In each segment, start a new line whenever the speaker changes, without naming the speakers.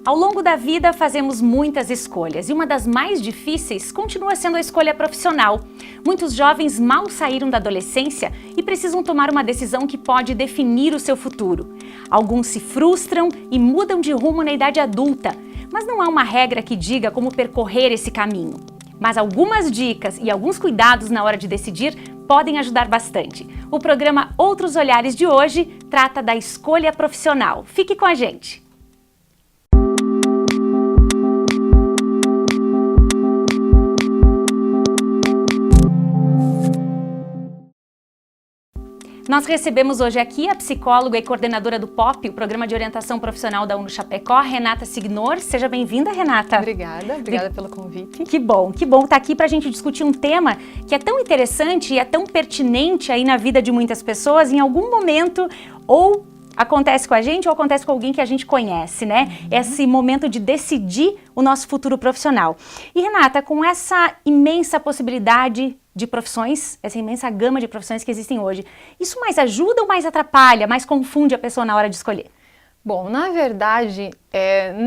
Ao longo da vida fazemos muitas escolhas e uma das mais difíceis continua sendo a escolha profissional. Muitos jovens mal saíram da adolescência e precisam tomar uma decisão que pode definir o seu futuro. Alguns se frustram e mudam de rumo na idade adulta, mas não há uma regra que diga como percorrer esse caminho. Mas algumas dicas e alguns cuidados na hora de decidir podem ajudar bastante. O programa Outros Olhares de hoje trata da escolha profissional. Fique com a gente! Nós recebemos hoje aqui a psicóloga e coordenadora do POP, o Programa de Orientação Profissional da UNO-Chapecó, Renata Signor. Seja bem-vinda, Renata.
Obrigada pelo convite.
Que bom estar aqui para a gente discutir um tema que é tão interessante e é tão pertinente aí na vida de muitas pessoas, em algum momento, ou acontece com a gente ou acontece com alguém que a gente conhece, né? Esse momento de decidir o nosso futuro profissional. E Renata, com essa imensa possibilidade de profissões, essa imensa gama de profissões que existem hoje, isso mais ajuda ou mais atrapalha, mais confunde a pessoa na hora de escolher?
Bom, na verdade,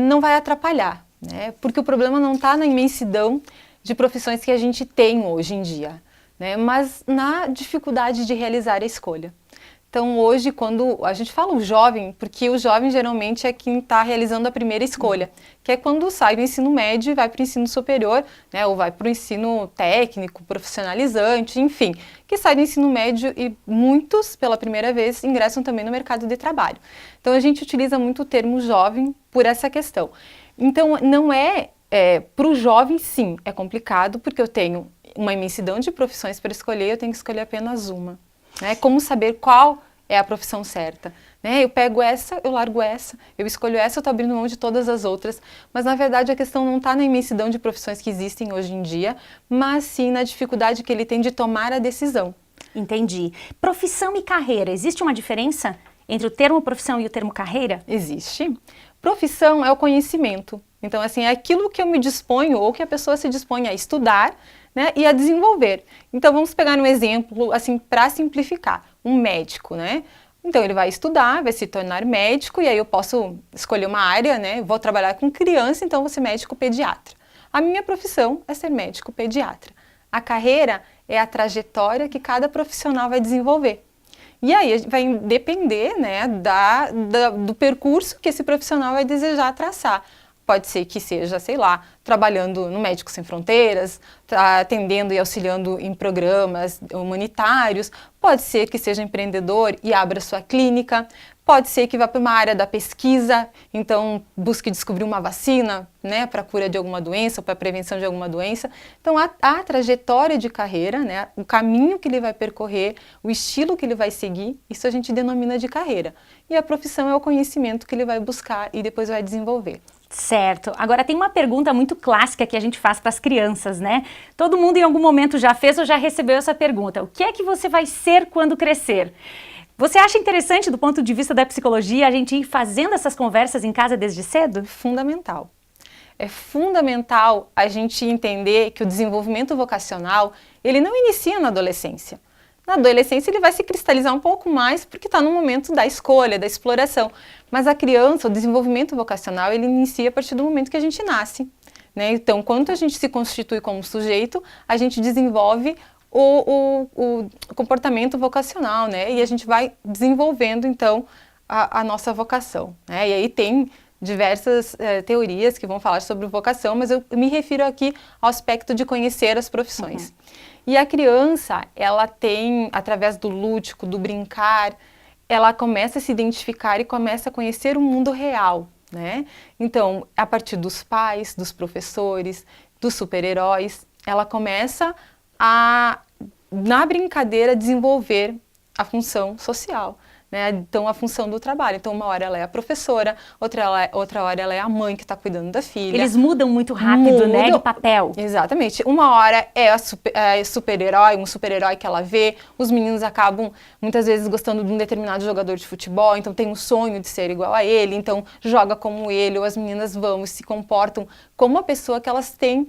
não vai atrapalhar, né? Porque o problema não está na imensidão de profissões que a gente tem hoje em dia, né? Mas na dificuldade de realizar a escolha. Então hoje, quando a gente fala o jovem, porque o jovem geralmente é quem está realizando a primeira escolha, que é quando sai do ensino médio e vai para o ensino superior, né, ou vai para o ensino técnico, profissionalizante, enfim, que sai do ensino médio e muitos, pela primeira vez, ingressam também no mercado de trabalho. Então a gente utiliza muito o termo jovem por essa questão. Então não para o jovem, sim, é complicado, porque eu tenho uma imensidão de profissões para escolher, eu tenho que escolher apenas uma. Como saber qual é a profissão certa? Eu pego essa, eu largo essa, eu escolho essa, eu estou abrindo mão de todas as outras. Mas na verdade a questão não está na imensidão de profissões que existem hoje em dia, mas sim na dificuldade que ele tem de tomar a decisão.
Entendi. Profissão e carreira, existe uma diferença entre o termo profissão e o termo carreira?
Existe. Profissão é o conhecimento. Então, assim, é aquilo que eu me disponho ou que a pessoa se dispõe a estudar, né, e a desenvolver. Então, vamos pegar um exemplo, assim, para simplificar. Um médico, né? Então, ele vai estudar, vai se tornar médico, e aí eu posso escolher uma área, né? Vou trabalhar com criança, então vou ser médico pediatra. A minha profissão é ser médico pediatra. A carreira é a trajetória que cada profissional vai desenvolver. E aí vai depender, né, do percurso que esse profissional vai desejar traçar. Pode ser que seja, sei lá, trabalhando no Médicos Sem Fronteiras, atendendo e auxiliando em programas humanitários. Pode ser que seja empreendedor e abra sua clínica. Pode ser que vá para uma área da pesquisa, então busque descobrir uma vacina, né, para a cura de alguma doença, para a prevenção de alguma doença. Então a trajetória de carreira, né, o caminho que ele vai percorrer, o estilo que ele vai seguir, isso a gente denomina de carreira. E a profissão é o conhecimento que ele vai buscar e depois vai desenvolver.
Certo. Agora tem uma pergunta muito clássica que a gente faz para as crianças, né? Todo mundo em algum momento já fez ou já recebeu essa pergunta. O que é que você vai ser quando crescer? Você acha interessante, do ponto de vista da psicologia, a gente ir fazendo essas conversas em casa desde cedo?
Fundamental. É fundamental a gente entender que o desenvolvimento vocacional, ele não inicia na adolescência. Na adolescência ele vai se cristalizar um pouco mais porque está no momento da escolha, da exploração. Mas a criança, o desenvolvimento vocacional, ele inicia a partir do momento que a gente nasce, né? Então, quando a gente se constitui como sujeito, a gente desenvolve o comportamento vocacional, né? E a gente vai desenvolvendo, então, a nossa vocação, né? E aí tem diversas teorias que vão falar sobre vocação, mas eu me refiro aqui ao aspecto de conhecer as profissões. E a criança, ela tem, através do lúdico, do brincar, ela começa a se identificar e começa a conhecer o mundo real, né? Então, a partir dos pais, dos professores, dos super-heróis, ela começa a, na brincadeira, desenvolver a função social, né? Então, a função do trabalho. Então, uma hora ela é a professora, outra hora ela é a mãe que está cuidando da filha.
Eles mudam muito rápido, né, de papel.
Exatamente. Uma hora é a super-herói, um super-herói que ela vê. Os meninos acabam, muitas vezes, gostando de um determinado jogador de futebol, então tem um sonho de ser igual a ele, então joga como ele, ou as meninas vão e se comportam como a pessoa que elas têm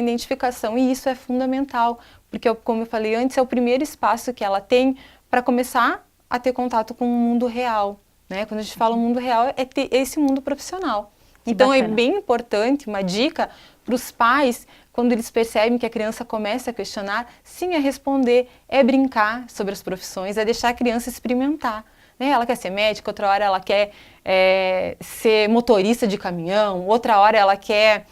identificação, e isso é fundamental, porque, como eu falei antes, é o primeiro espaço que ela tem para começar a ter contato com o mundo real, né? Quando a gente fala o mundo real, é ter esse mundo profissional. Então
bacana.
é bem importante, uma dica para os pais, quando eles percebem que a criança começa a questionar, sim, é responder, é brincar sobre as profissões, é deixar a criança experimentar. Né? Ela quer ser médica, outra hora ela quer ser motorista de caminhão, outra hora ela quer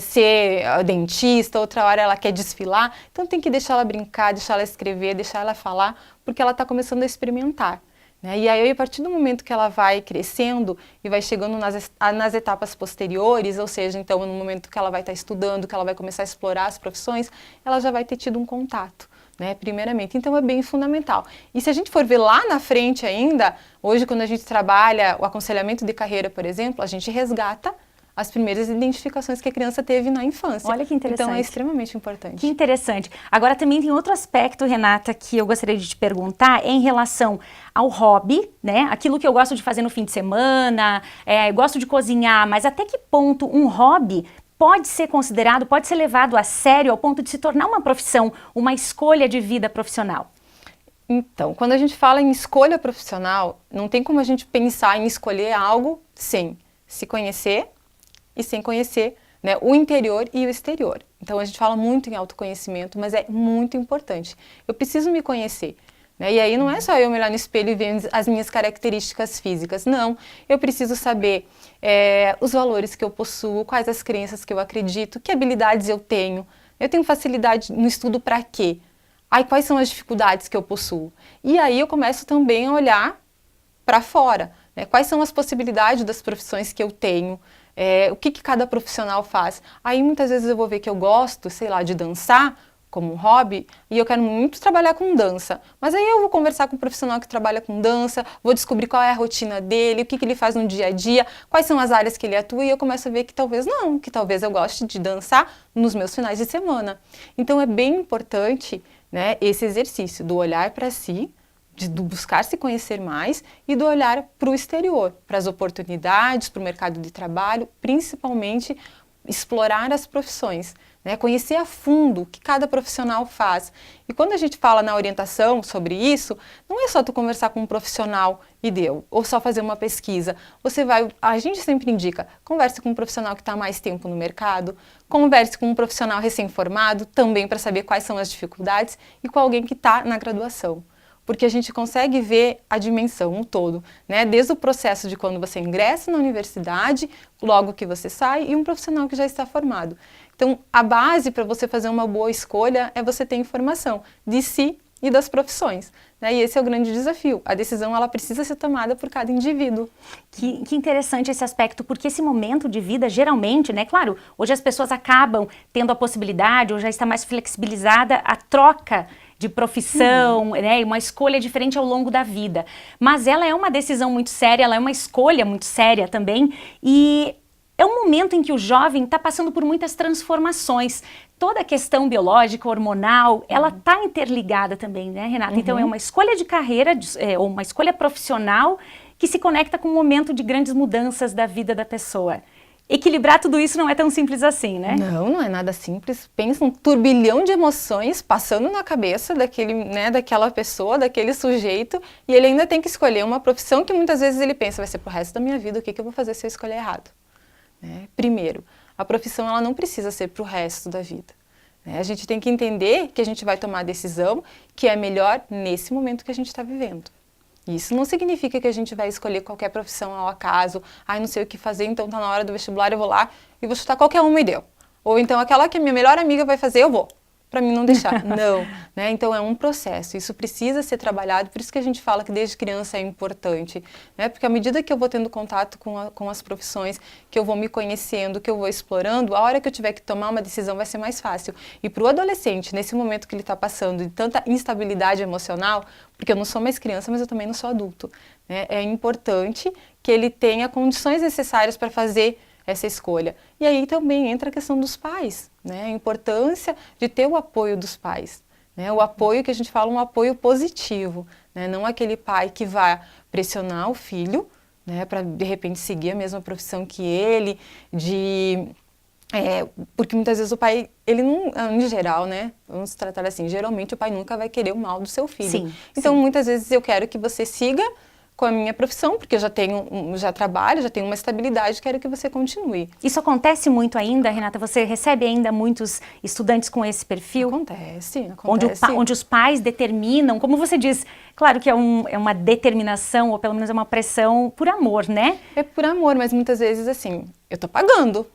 ser dentista, outra hora ela quer desfilar. Então tem que deixar ela brincar, deixar ela escrever, deixar ela falar, porque ela está começando a experimentar. Né? E aí, a partir do momento que ela vai crescendo e vai chegando nas etapas posteriores, ou seja, então no momento que ela vai estar estudando, que ela vai começar a explorar as profissões, ela já vai ter tido um contato, né, primeiramente. Então é bem fundamental. E se a gente for ver lá na frente ainda, hoje quando a gente trabalha o aconselhamento de carreira, por exemplo, a gente resgata as primeiras identificações que a criança teve na infância.
Olha que interessante.
Então é extremamente importante.
Que interessante. Agora também tem outro aspecto, Renata, que eu gostaria de te perguntar em relação ao hobby, né? Aquilo que eu gosto de fazer no fim de semana, eu gosto de cozinhar, mas até que ponto um hobby pode ser considerado, pode ser levado a sério ao ponto de se tornar uma profissão, uma escolha de vida profissional?
Então, quando a gente fala em escolha profissional, não tem como a gente pensar em escolher algo sem se conhecer e sem conhecer, né, o interior e o exterior. Então a gente fala muito em autoconhecimento, mas é muito importante. Eu preciso me conhecer. Né? E aí não é só eu me olhar no espelho e ver as minhas características físicas, não. Eu preciso saber os valores que eu possuo, quais as crenças que eu acredito, que habilidades eu tenho. Eu tenho facilidade no estudo para quê? Quais são as dificuldades que eu possuo? E aí eu começo também a olhar para fora. Né? Quais são as possibilidades das profissões que eu tenho? O que cada profissional faz. Aí muitas vezes eu vou ver que eu gosto, sei lá, de dançar como um hobby e eu quero muito trabalhar com dança. Mas aí eu vou conversar com um profissional que trabalha com dança, vou descobrir qual é a rotina dele, o que ele faz no dia a dia, quais são as áreas que ele atua e eu começo a ver que talvez não, que talvez eu goste de dançar nos meus finais de semana. Então é bem importante, né, esse exercício do olhar para si, de buscar se conhecer mais e do olhar para o exterior, para as oportunidades, para o mercado de trabalho, principalmente explorar as profissões, né? Conhecer a fundo o que cada profissional faz. E quando a gente fala na orientação sobre isso, não é só tu conversar com um profissional e deu, ou só fazer uma pesquisa. A gente sempre indica, converse com um profissional que está há mais tempo no mercado, converse com um profissional recém-formado, também para saber quais são as dificuldades, e com alguém que está na graduação. Porque a gente consegue ver a dimensão, o todo, né? Desde o processo de quando você ingressa na universidade, logo que você sai, e um profissional que já está formado. Então, a base para você fazer uma boa escolha é você ter informação de si e das profissões. Né? E esse é o grande desafio. A decisão ela precisa ser tomada por cada indivíduo.
Que interessante esse aspecto, porque esse momento de vida, geralmente, né? Claro, hoje as pessoas acabam tendo a possibilidade, ou já está mais flexibilizada a troca de profissão, né, uma escolha diferente ao longo da vida. Mas ela é uma decisão muito séria, ela é uma escolha muito séria também, e é um momento em que o jovem está passando por muitas transformações. Toda a questão biológica, hormonal, ela está interligada também, né, Renata? Então é uma escolha de carreira, ou uma escolha profissional que se conecta com um momento de grandes mudanças da vida da pessoa. Equilibrar tudo isso não é tão simples assim, né?
Não é nada simples. Pensa um turbilhão de emoções passando na cabeça daquela pessoa, daquele sujeito, e ele ainda tem que escolher uma profissão que muitas vezes ele pensa, vai ser pro resto da minha vida, o que eu vou fazer se eu escolher errado? Primeiro, a profissão ela não precisa ser pro resto da vida. A gente tem que entender que a gente vai tomar a decisão que é melhor nesse momento que a gente está vivendo. Isso não significa que a gente vai escolher qualquer profissão ao acaso, não sei o que fazer, então tá na hora do vestibular, eu vou lá e vou chutar qualquer uma e deu. Ou então aquela que a minha melhor amiga vai fazer, eu vou, para mim não deixar. Não, né? Então é um processo, isso precisa ser trabalhado, por isso que a gente fala que desde criança é importante, né? Porque à medida que eu vou tendo contato com as profissões, que eu vou me conhecendo, que eu vou explorando, a hora que eu tiver que tomar uma decisão vai ser mais fácil. E para o adolescente, nesse momento que ele está passando de tanta instabilidade emocional, porque eu não sou mais criança, mas eu também não sou adulto, né? É importante que ele tenha condições necessárias para fazer essa escolha. E aí também entra a questão dos pais, né? A importância de ter o apoio dos pais, né? O apoio que a gente fala, um apoio positivo, né? Não aquele pai que vai pressionar o filho, né? Para de repente seguir a mesma profissão que ele, porque muitas vezes o pai, ele não, em geral, né? Vamos tratar assim, geralmente o pai nunca vai querer o mal do seu filho.
Sim,
então
sim.
muitas vezes eu quero que você siga com a minha profissão, porque eu já trabalho, já tenho uma estabilidade, quero que você continue.
Isso acontece muito ainda, Renata? Você recebe ainda muitos estudantes com esse perfil?
Acontece.
Onde os pais determinam, como você diz, claro que é uma determinação, ou pelo menos é uma pressão por amor, né?
É por amor, mas muitas vezes assim, eu tô pagando,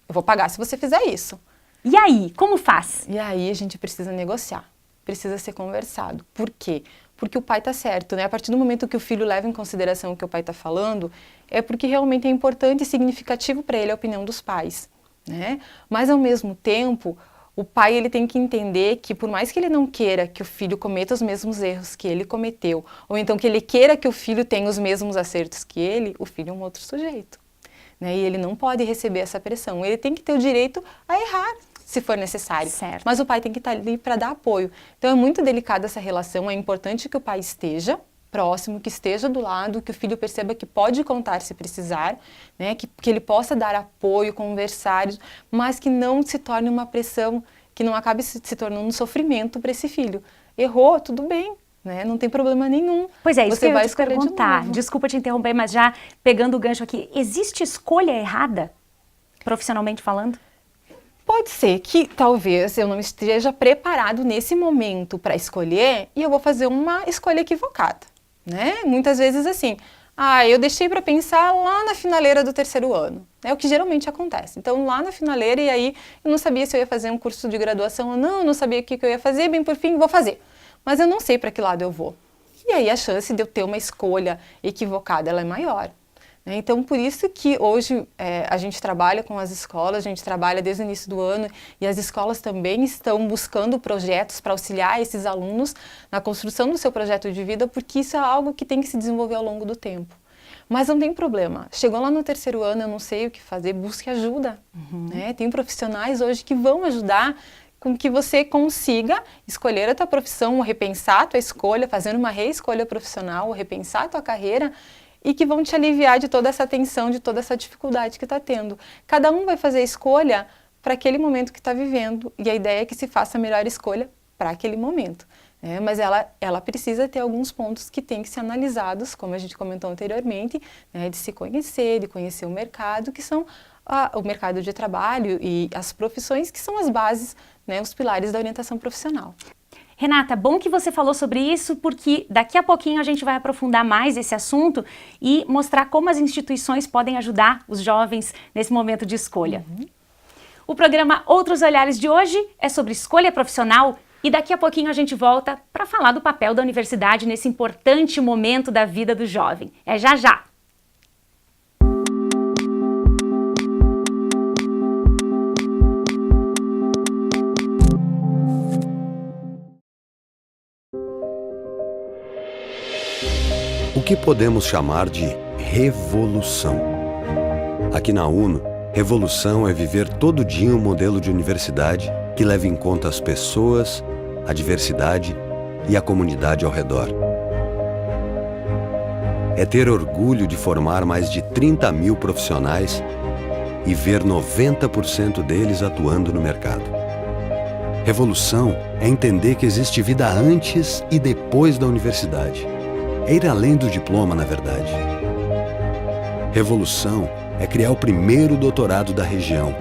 eu vou pagar se você fizer isso.
E aí, como faz?
E aí a gente precisa negociar, precisa ser conversado. Por quê? Porque o pai está certo, né? A partir do momento que o filho leva em consideração o que o pai está falando, é porque realmente é importante e significativo para ele a opinião dos pais, né? Mas ao mesmo tempo, o pai ele tem que entender que por mais que ele não queira que o filho cometa os mesmos erros que ele cometeu, ou então que ele queira que o filho tenha os mesmos acertos que ele, o filho é um outro sujeito, né? E ele não pode receber essa pressão, ele tem que ter o direito a errar, se for necessário.
Certo.
Mas o pai tem que estar ali para dar apoio. Então é muito delicada essa relação, é importante que o pai esteja próximo, que esteja do lado, que o filho perceba que pode contar se precisar, né? Que ele possa dar apoio, conversar, mas que não se torne uma pressão, que não acabe se tornando um sofrimento para esse filho. Errou, tudo bem, né? Não tem problema nenhum.
Pois é, isso
você
que eu
vai
ia te perguntar. Desculpa te interromper, mas já pegando o gancho aqui, existe escolha errada, profissionalmente falando?
Pode ser que talvez eu não esteja preparado nesse momento para escolher e eu vou fazer uma escolha equivocada, né? Muitas vezes assim, eu deixei para pensar lá na finaleira do terceiro ano, é o que geralmente acontece. Então lá na finaleira e aí eu não sabia se eu ia fazer um curso de graduação ou não, eu não sabia o que eu ia fazer, bem por fim vou fazer, mas eu não sei para que lado eu vou. E aí a chance de eu ter uma escolha equivocada ela é maior. Então, por isso que hoje a gente trabalha com as escolas, a gente trabalha desde o início do ano e as escolas também estão buscando projetos para auxiliar esses alunos na construção do seu projeto de vida, porque isso é algo que tem que se desenvolver ao longo do tempo. Mas não tem problema, chegou lá no terceiro ano, eu não sei o que fazer, busque ajuda. Né? Tem profissionais hoje que vão ajudar com que você consiga escolher a tua profissão, ou repensar a tua escolha, fazendo uma reescolha profissional, ou repensar a tua carreira, e que vão te aliviar de toda essa tensão, de toda essa dificuldade que está tendo. Cada um vai fazer a escolha para aquele momento que está vivendo, e a ideia é que se faça a melhor escolha para aquele momento. Né? Mas ela precisa ter alguns pontos que têm que ser analisados, como a gente comentou anteriormente, né? De se conhecer, de conhecer o mercado, que são o mercado de trabalho e as profissões, que são as bases, né? Os pilares da orientação profissional.
Renata, bom que você falou sobre isso, porque daqui a pouquinho a gente vai aprofundar mais esse assunto e mostrar como as instituições podem ajudar os jovens nesse momento de escolha. O programa Outros Olhares de hoje é sobre escolha profissional e daqui a pouquinho a gente volta para falar do papel da universidade nesse importante momento da vida do jovem. É já já!
O que podemos chamar de revolução? Aqui na UNO, revolução é viver todo dia um modelo de universidade que leva em conta as pessoas, a diversidade e a comunidade ao redor. É ter orgulho de formar mais de 30 mil profissionais e ver 90% deles atuando no mercado. Revolução é entender que existe vida antes e depois da universidade. É ir além do diploma, na verdade. Revolução é criar o primeiro doutorado da região.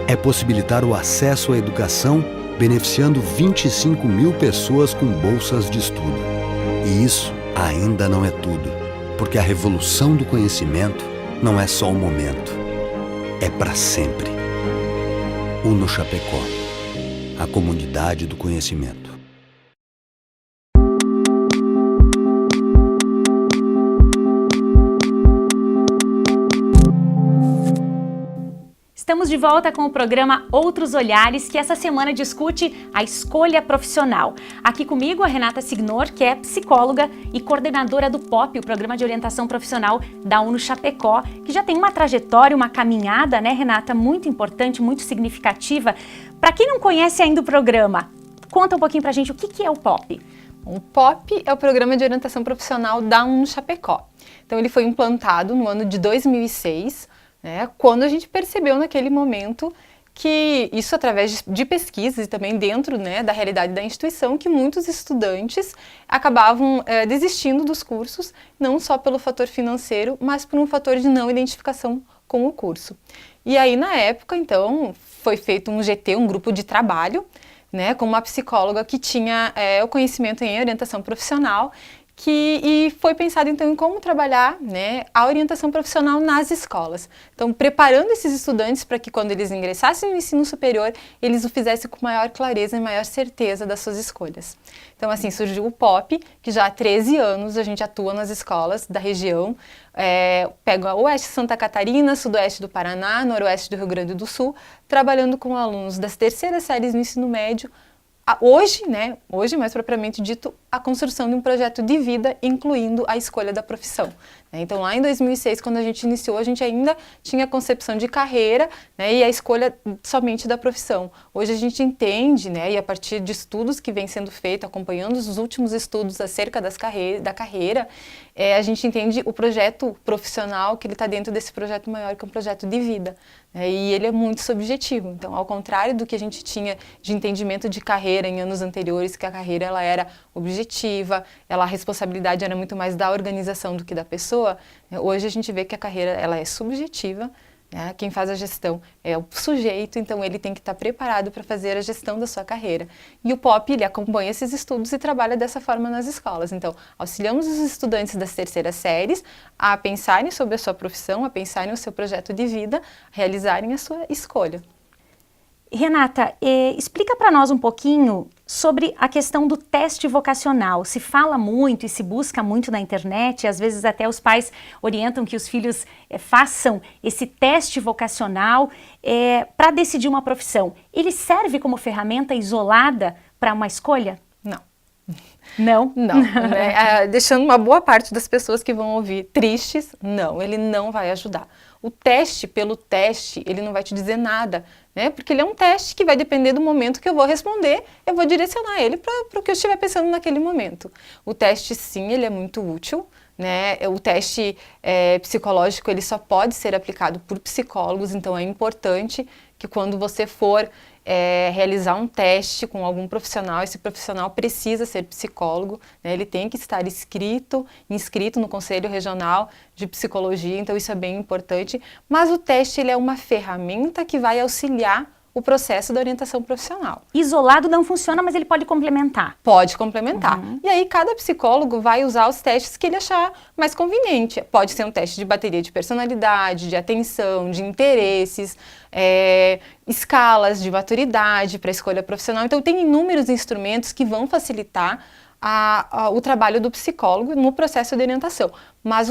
É possibilitar o acesso à educação, beneficiando 25 mil pessoas com bolsas de estudo. E isso ainda não é tudo, porque a revolução do conhecimento não é só um momento, é para sempre. UNO Chapecó, a comunidade do conhecimento.
Estamos de volta com o programa Outros Olhares, que essa semana discute a escolha profissional. Aqui comigo a Renata Signor, que é psicóloga e coordenadora do POP, o Programa de Orientação Profissional da UNO Chapecó, que já tem uma trajetória, uma caminhada, né, Renata, muito importante, muito significativa. Para quem não conhece ainda o programa, conta um pouquinho pra gente o que é o POP.
O POP é o Programa de Orientação Profissional da UNO Chapecó. Então ele foi implantado no ano de 2006, quando a gente percebeu naquele momento que isso através de pesquisas e também dentro, né, da realidade da instituição, que muitos estudantes acabavam desistindo dos cursos, não só pelo fator financeiro, mas por um fator de não identificação com o curso. E aí, na época, então, foi feito um GT, um grupo de trabalho, né, com uma psicóloga que tinha o conhecimento em orientação profissional, e foi pensado então em como trabalhar, né, a orientação profissional nas escolas. Então, preparando esses estudantes para que quando eles ingressassem no ensino superior, eles o fizessem com maior clareza e maior certeza das suas escolhas. Então, assim, surgiu o POP, que já há 13 anos a gente atua nas escolas da região, pega o oeste de Santa Catarina, sudoeste do Paraná, noroeste do Rio Grande do Sul, trabalhando com alunos das terceiras séries do ensino médio. Hoje, mais propriamente dito, a construção de um projeto de vida, incluindo a escolha da profissão. Então, lá em 2006, quando a gente iniciou, a gente ainda tinha a concepção de carreira, né, e a escolha somente da profissão. Hoje a gente entende, né, e a partir de estudos que vem sendo feitos, acompanhando os últimos estudos acerca da carreira, a gente entende o projeto profissional, que ele está dentro desse projeto maior, que é um projeto de vida. E ele é muito subjetivo. Então, ao contrário do que a gente tinha de entendimento de carreira em anos anteriores, que a carreira ela era objetiva, a responsabilidade era muito mais da organização do que da pessoa, hoje a gente vê que a carreira ela é subjetiva, né? Quem faz a gestão é o sujeito, então ele tem que estar preparado para fazer a gestão da sua carreira. E o POP, ele acompanha esses estudos e trabalha dessa forma nas escolas. Então, auxiliamos os estudantes das terceiras séries a pensarem sobre a sua profissão, a pensarem o seu projeto de vida, a realizarem a sua escolha.
Renata, explica para nós um pouquinho sobre a questão do teste vocacional. Se fala muito e se busca muito na internet, às vezes até os pais orientam que os filhos façam esse teste vocacional para decidir uma profissão. Ele serve como ferramenta isolada para uma escolha?
Não.
Não?
Não. Né? Deixando uma boa parte das pessoas que vão ouvir tristes, não, ele não vai ajudar. O teste pelo teste, ele não vai te dizer nada, né? Porque ele é um teste que vai depender do momento que eu vou responder, eu vou direcionar ele para o que eu estiver pensando naquele momento. O teste, sim, ele é muito útil, né? O teste psicológico, ele só pode ser aplicado por psicólogos, então é importante que quando você for realizar um teste com algum profissional, esse profissional precisa ser psicólogo, né? Ele tem que estar inscrito no Conselho Regional de Psicologia, então isso é bem importante, mas o teste ele é uma ferramenta que vai auxiliar o processo da orientação profissional.
Isolado não funciona, mas ele pode complementar.
Pode complementar. E aí cada psicólogo vai usar os testes que ele achar mais conveniente. Pode ser um teste de bateria de personalidade, de atenção, de interesses, escalas de maturidade para a escolha profissional. Então tem inúmeros instrumentos que vão facilitar o trabalho do psicólogo no processo de orientação. Mas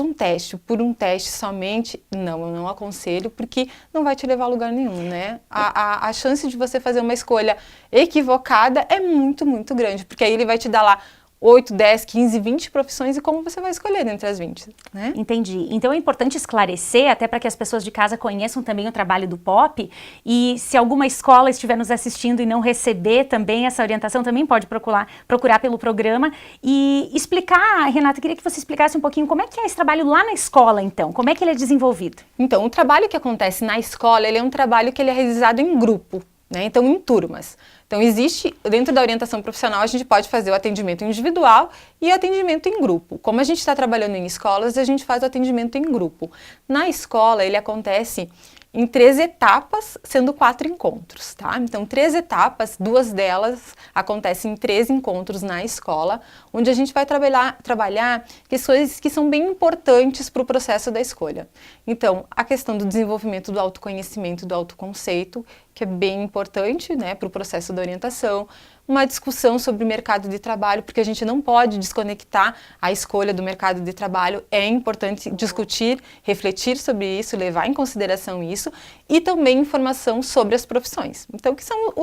por um teste somente, não, eu não aconselho, porque não vai te levar a lugar nenhum, né? A chance de você fazer uma escolha equivocada é muito, muito grande, porque aí ele vai te dar lá 8, 10, 15, 20 profissões e como você vai escolher entre as 20, né?
Entendi. Então é importante esclarecer, até para que as pessoas de casa conheçam também o trabalho do POP, e se alguma escola estiver nos assistindo e não receber também essa orientação, também pode procurar pelo programa e explicar, Renata, queria que você explicasse um pouquinho como é que é esse trabalho lá na escola, então, como é que ele é desenvolvido?
Então, o trabalho que acontece na escola, ele é um trabalho que ele é realizado em grupo, né? Então, em turmas. Então, dentro da orientação profissional, a gente pode fazer o atendimento individual e atendimento em grupo. Como a gente está trabalhando em escolas, a gente faz o atendimento em grupo. Na escola, ele acontece em 3 etapas, sendo 4 encontros, tá? Então, 3 etapas, 2 delas acontecem em 3 encontros na escola, onde a gente vai trabalhar questões que são bem importantes para o processo da escolha. Então, a questão do desenvolvimento do autoconhecimento, do autoconceito, que é bem importante, né, para o processo da orientação, uma discussão sobre o mercado de trabalho, porque a gente não pode desconectar a escolha do mercado de trabalho, é importante discutir, refletir sobre isso, levar em consideração isso, e também informação sobre as profissões. Então, que são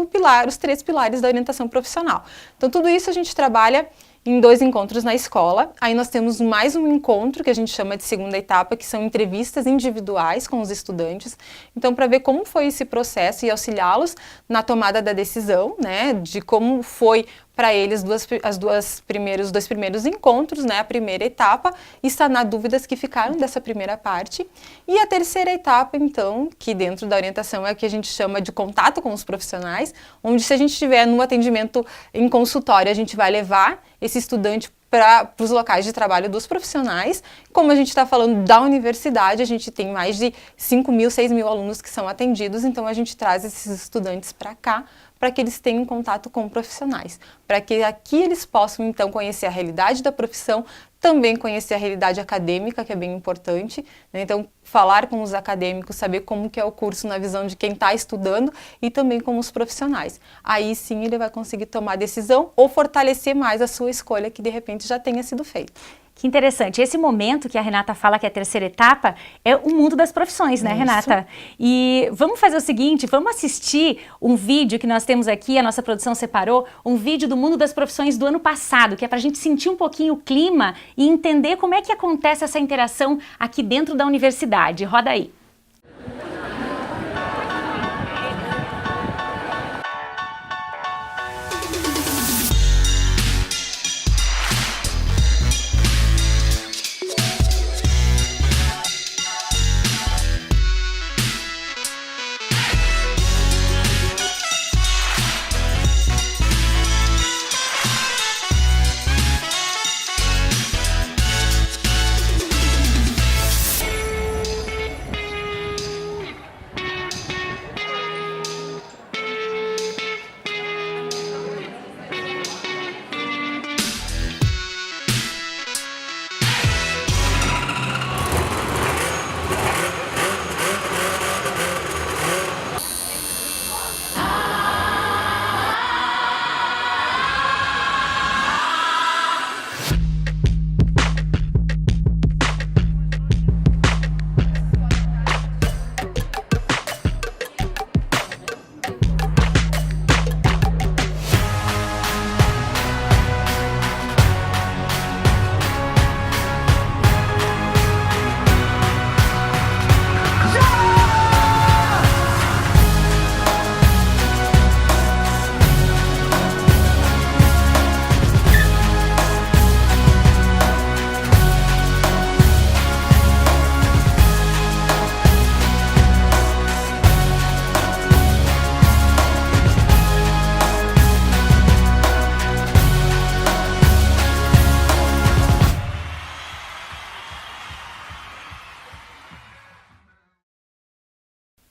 os 3 pilares da orientação profissional. Então, tudo isso a gente trabalha em 2 encontros na escola. Aí nós temos mais um encontro que a gente chama de segunda etapa, que são entrevistas individuais com os estudantes. Então, para ver como foi esse processo e auxiliá-los na tomada da decisão, né, de como foi para eles os dois primeiros encontros, né, a primeira etapa, e sanar dúvidas que ficaram dessa primeira parte. E a terceira etapa, então, que dentro da orientação é o que a gente chama de contato com os profissionais, onde se a gente estiver no atendimento em consultório, a gente vai levar esse estudante para os locais de trabalho dos profissionais. Como a gente está falando da universidade, a gente tem mais de 5.000, 6.000 alunos que são atendidos, então a gente traz esses estudantes para cá, para que eles tenham contato com profissionais, para que aqui eles possam então conhecer a realidade da profissão, também conhecer a realidade acadêmica, que é bem importante, né? Então falar com os acadêmicos, saber como que é o curso na visão de quem está estudando e também com os profissionais. Aí sim ele vai conseguir tomar a decisão ou fortalecer mais a sua escolha que de repente já tenha sido feita.
Que interessante. Esse momento que a Renata fala que é a terceira etapa é o mundo das profissões, né,
Isso.
Renata? E vamos fazer o seguinte, vamos assistir um vídeo que nós temos aqui, a nossa produção separou, um vídeo do mundo das profissões do ano passado, que é para a gente sentir um pouquinho o clima e entender como é que acontece essa interação aqui dentro da universidade. Roda aí.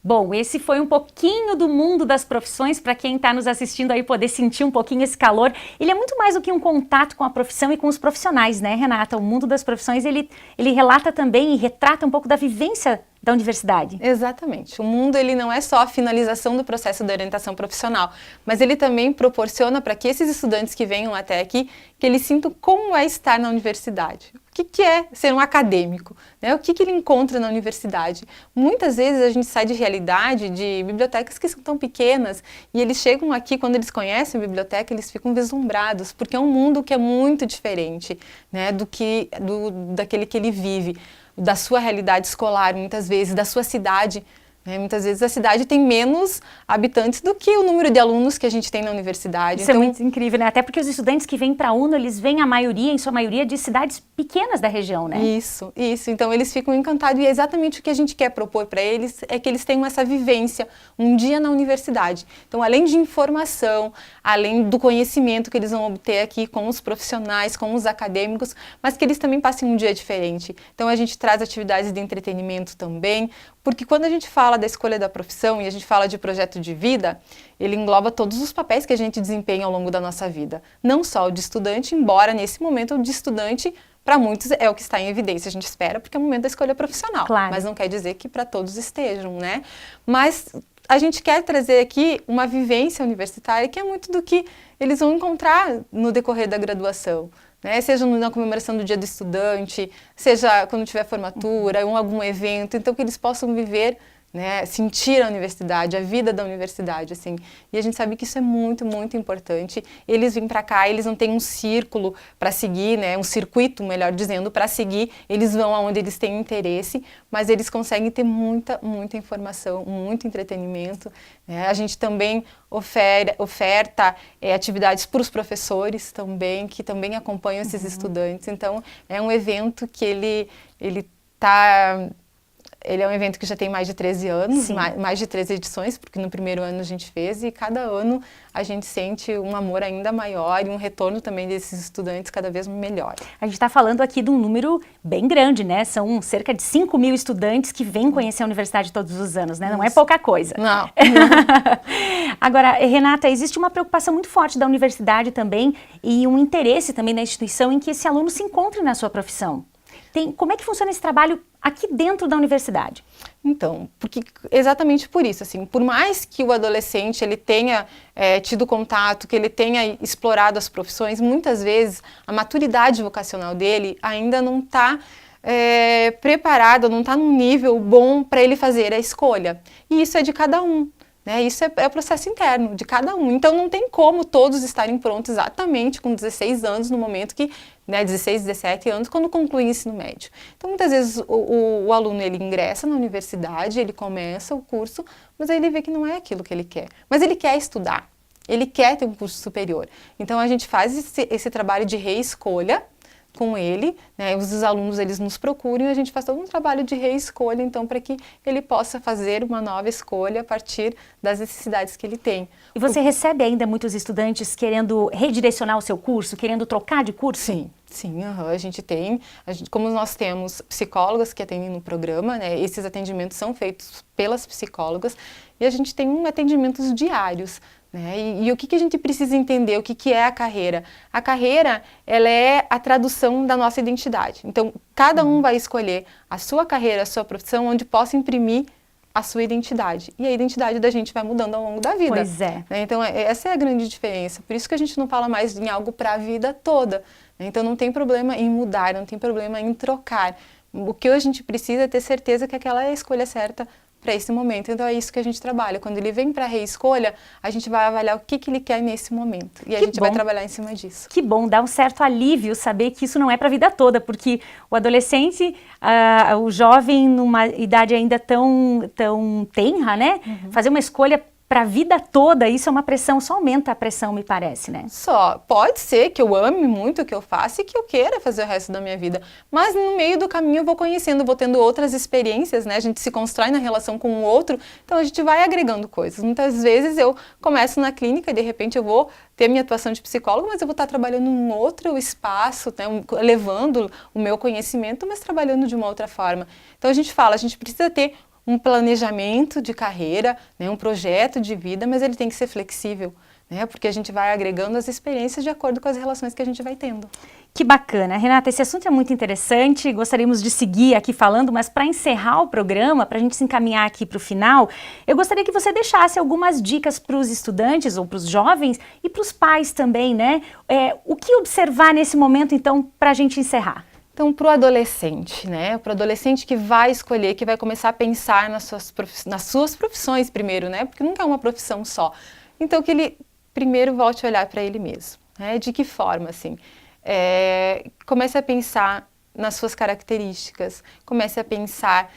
Bom, esse foi um pouquinho do mundo das profissões para quem está nos assistindo aí poder sentir um pouquinho esse calor. Ele é muito mais do que um contato com a profissão e com os profissionais, né, Renata? O mundo das profissões, ele relata também e retrata um pouco da vivência da universidade.
Exatamente. O mundo ele não é só a finalização do processo de orientação profissional, mas ele também proporciona para que esses estudantes que venham até aqui, que eles sintam como é estar na universidade. O que é ser um acadêmico? Né? O que ele encontra na universidade? Muitas vezes a gente sai de realidade de bibliotecas que são tão pequenas e eles chegam aqui, quando eles conhecem a biblioteca, eles ficam vislumbrados, porque é um mundo que é muito diferente, né, daquele que ele vive, da sua realidade escolar, muitas vezes, da sua cidade. Né? Muitas vezes a cidade tem menos habitantes do que o número de alunos que a gente tem na universidade.
Isso então, é muito incrível, né? Até porque os estudantes que vêm para a UNO, eles vêm em sua maioria, de cidades pequenas da região, né?
Isso. Então eles ficam encantados e é exatamente o que a gente quer propor para eles, é que eles tenham essa vivência um dia na universidade. Então, além de informação, além do conhecimento que eles vão obter aqui com os profissionais, com os acadêmicos, mas que eles também passem um dia diferente. Então, a gente traz atividades de entretenimento também, porque quando a gente fala da escolha da profissão e a gente fala de projeto de vida, ele engloba todos os papéis que a gente desempenha ao longo da nossa vida. Não só o de estudante, embora nesse momento o de estudante, para muitos, é o que está em evidência, a gente espera, porque é o momento da escolha profissional.
Claro.
Mas não quer dizer que para todos estejam, né? Mas a gente quer trazer aqui uma vivência universitária que é muito do que eles vão encontrar no decorrer da graduação. Né? Seja na comemoração do Dia do Estudante, seja quando tiver formatura, ou algum evento, então que eles possam viver né, sentir a universidade, a vida da universidade, assim. E a gente sabe que isso é muito, muito importante. Eles vêm para cá, eles não têm um círculo para seguir, né, um circuito, melhor dizendo, para seguir. Eles vão aonde eles têm interesse, mas eles conseguem ter muita, muita informação, muito entretenimento, né. A gente também oferta atividades para os professores também, que também acompanham esses estudantes. Então, é um evento que ele é um evento que já tem mais de 13 anos, mais de 13 edições, porque no primeiro ano a gente fez, e cada ano a gente sente um amor ainda maior e um retorno também desses estudantes cada vez melhor.
A gente está falando aqui de um número bem grande, né? São cerca de 5 mil estudantes que vêm conhecer a universidade todos os anos, né? Não é pouca coisa.
Não.
Agora, Renata, existe uma preocupação muito forte da universidade também e um interesse também da instituição em que esse aluno se encontre na sua profissão. Como é que funciona esse trabalho aqui dentro da universidade?
Então, exatamente por isso, assim, por mais que o adolescente ele tenha tido contato, que ele tenha explorado as profissões, muitas vezes a maturidade vocacional dele ainda não está preparada, não está num nível bom para ele fazer a escolha. E isso é de cada um. Né? Isso é o processo interno de cada um. Então, não tem como todos estarem prontos exatamente com 16 anos, no momento que, 16, 17 anos, quando conclui o ensino médio. Então, muitas vezes, o aluno, ele ingressa na universidade, ele começa o curso, mas aí ele vê que não é aquilo que ele quer. Mas ele quer estudar, ele quer ter um curso superior. Então, a gente faz esse trabalho de reescolha com ele, né? Os alunos eles nos procuram e a gente faz todo um trabalho de reescolha, então, para que ele possa fazer uma nova escolha a partir das necessidades que ele tem.
E você recebe ainda muitos estudantes querendo redirecionar o seu curso, querendo trocar de curso?
Sim, a gente tem, como nós temos psicólogas que atendem no programa, né, esses atendimentos são feitos pelas psicólogas e a gente tem atendimentos diários. Né? E o que a gente precisa entender, o que é a carreira? A carreira, ela é a tradução da nossa identidade. Então, cada um vai escolher a sua carreira, a sua profissão, onde possa imprimir a sua identidade. E a identidade da gente vai mudando ao longo da vida.
Pois é.
Né? Então, essa é a grande diferença. Por isso que a gente não fala mais em algo para a vida toda. Né? Então, não tem problema em mudar, não tem problema em trocar. O que a gente precisa é ter certeza que aquela é a escolha certa para esse momento. Então é isso que a gente trabalha. Quando ele vem para a reescolha, a gente vai avaliar o que ele quer nesse momento. E a gente vai trabalhar em cima disso.
Que bom, dá um certo alívio saber que isso não é para a vida toda, porque o adolescente, o jovem numa idade ainda tão tenra, né? Fazer uma escolha para a vida toda, isso é uma pressão, só aumenta a pressão, me parece, né?
Só, pode ser que eu ame muito o que eu faço e que eu queira fazer o resto da minha vida, mas no meio do caminho eu vou conhecendo, vou tendo outras experiências, né? A gente se constrói na relação com o outro, então a gente vai agregando coisas. Muitas vezes eu começo na clínica e de repente eu vou ter minha atuação de psicólogo, mas eu vou estar trabalhando num outro espaço, né? Levando o meu conhecimento, mas trabalhando de uma outra forma. Então a gente precisa ter um planejamento de carreira, né, um projeto de vida, mas ele tem que ser flexível, né, porque a gente vai agregando as experiências de acordo com as relações que a gente vai tendo.
Que bacana. Renata, esse assunto é muito interessante, gostaríamos de seguir aqui falando, mas para encerrar o programa, para a gente se encaminhar aqui para o final, eu gostaria que você deixasse algumas dicas para os estudantes ou para os jovens e para os pais também, né? O que observar nesse momento, então, para a gente encerrar?
Então, para o adolescente, né? Para o adolescente que vai escolher, que vai começar a pensar nas suas profissões primeiro, né? Porque nunca é uma profissão só. Então, que ele primeiro volte a olhar para ele mesmo, né? De que forma, assim? Comece a pensar nas suas características, comece a pensar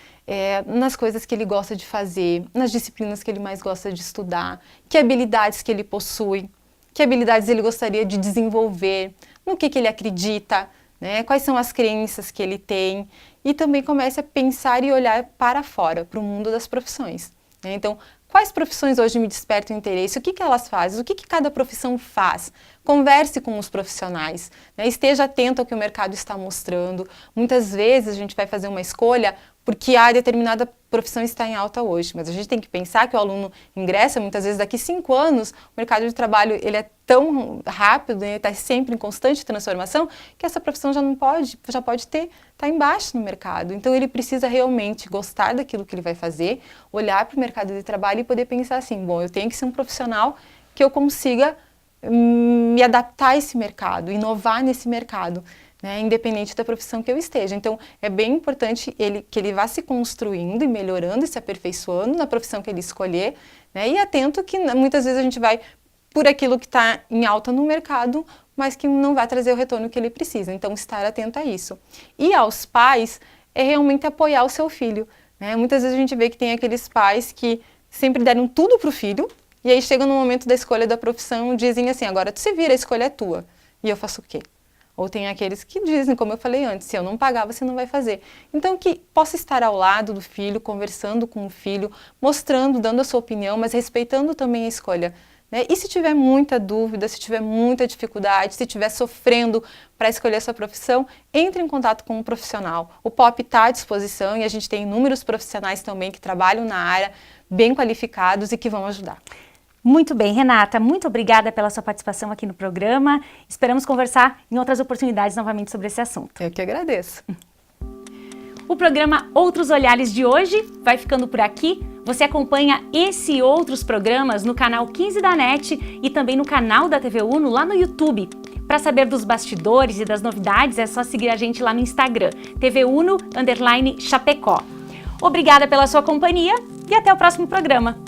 nas coisas que ele gosta de fazer, nas disciplinas que ele mais gosta de estudar, que habilidades que ele possui, que habilidades ele gostaria de desenvolver, no que ele acredita, né? Quais são as crenças que ele tem, e também comece a pensar e olhar para fora, para o mundo das profissões. Né? Então, quais profissões hoje me despertam interesse? O que elas fazem? O que cada profissão faz? Converse com os profissionais, né? Esteja atento ao que o mercado está mostrando. Muitas vezes a gente vai fazer uma escolha porque a determinada profissão está em alta hoje, mas a gente tem que pensar que o aluno ingressa, muitas vezes daqui 5 anos, o mercado de trabalho ele é tão rápido, ele está sempre em constante transformação, que essa profissão já pode estar embaixo no mercado. Então ele precisa realmente gostar daquilo que ele vai fazer, olhar para o mercado de trabalho e poder pensar assim, bom, eu tenho que ser um profissional que eu consiga me adaptar a esse mercado, inovar nesse mercado. né, independente da profissão que eu esteja. Então, é bem importante que ele vá se construindo e melhorando e se aperfeiçoando na profissão que ele escolher, né, e atento que muitas vezes a gente vai por aquilo que está em alta no mercado, mas que não vai trazer o retorno que ele precisa. Então, estar atento a isso. E aos pais, é realmente apoiar o seu filho, né? Muitas vezes a gente vê que tem aqueles pais que sempre deram tudo para o filho, e aí chega no momento da escolha da profissão, dizem assim, agora tu se vira, a escolha é tua. E eu faço o quê? Ou tem aqueles que dizem, como eu falei antes, se eu não pagar, você não vai fazer. Então, que possa estar ao lado do filho, conversando com o filho, mostrando, dando a sua opinião, mas respeitando também a escolha, né? E se tiver muita dúvida, se tiver muita dificuldade, se estiver sofrendo para escolher a sua profissão, entre em contato com um profissional. O POP está à disposição e a gente tem inúmeros profissionais também que trabalham na área, bem qualificados e que vão ajudar.
Muito bem, Renata, muito obrigada pela sua participação aqui no programa. Esperamos conversar em outras oportunidades novamente sobre esse assunto.
Eu que agradeço.
O programa Outros Olhares de hoje vai ficando por aqui. Você acompanha esse e outros programas no canal 15 da NET e também no canal da TV Uno lá no YouTube. Para saber dos bastidores e das novidades, é só seguir a gente lá no Instagram, TV Uno _Chapecó. Obrigada pela sua companhia e até o próximo programa.